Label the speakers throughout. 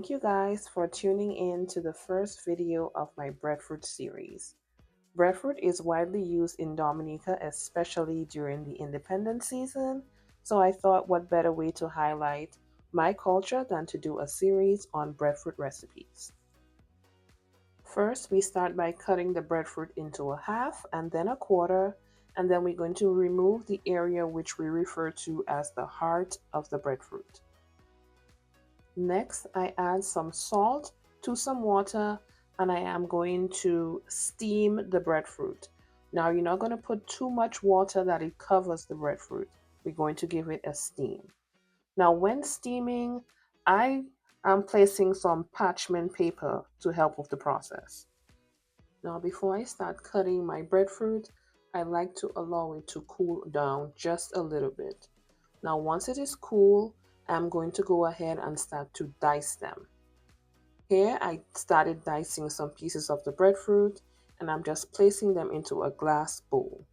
Speaker 1: Thank you guys for tuning in to the first video of my breadfruit series. Breadfruit is widely used in Dominica, especially during the independence season, so I thought what better way to highlight my culture than to do a series on breadfruit recipes. First, we start by cutting the breadfruit into a half and then a quarter, and then we're going to remove the area which we refer to as the heart of the breadfruit. Next, I add some salt to some water and I am going to steam the breadfruit. Now, you're not going to put too much water that it covers the breadfruit. We're going to give it a steam. Now, when steaming, I am placing some parchment paper to help with the process. Now, before I start cutting my breadfruit, I like to allow it to cool down just a little bit. Now, once it is cool, I'm going to go ahead and start to dice them. Here, I started dicing some pieces of the breadfruit and I'm just placing them into a glass bowl.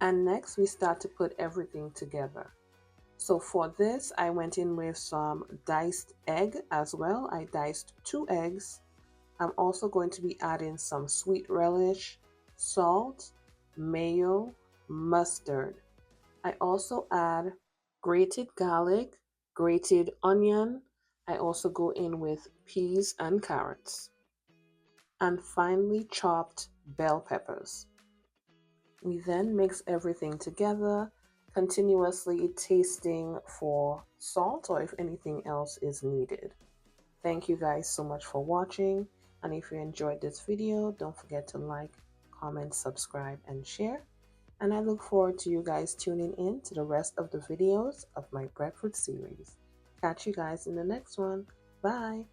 Speaker 1: And next, we start to put everything together. So for this, I went in with some diced egg as well. I diced 2 eggs. I'm also going to be adding some sweet relish, salt, mayo, mustard. I also add grated garlic, grated onion. I also go in with peas and carrots. And finely chopped bell peppers. We then mix everything together, continuously tasting for salt or if anything else is needed. Thank you guys so much for watching, and if you enjoyed this video, don't forget to like, comment, subscribe, and share. And I look forward to you guys tuning in to the rest of the videos of my breadfruit series. Catch you guys in the next one. Bye!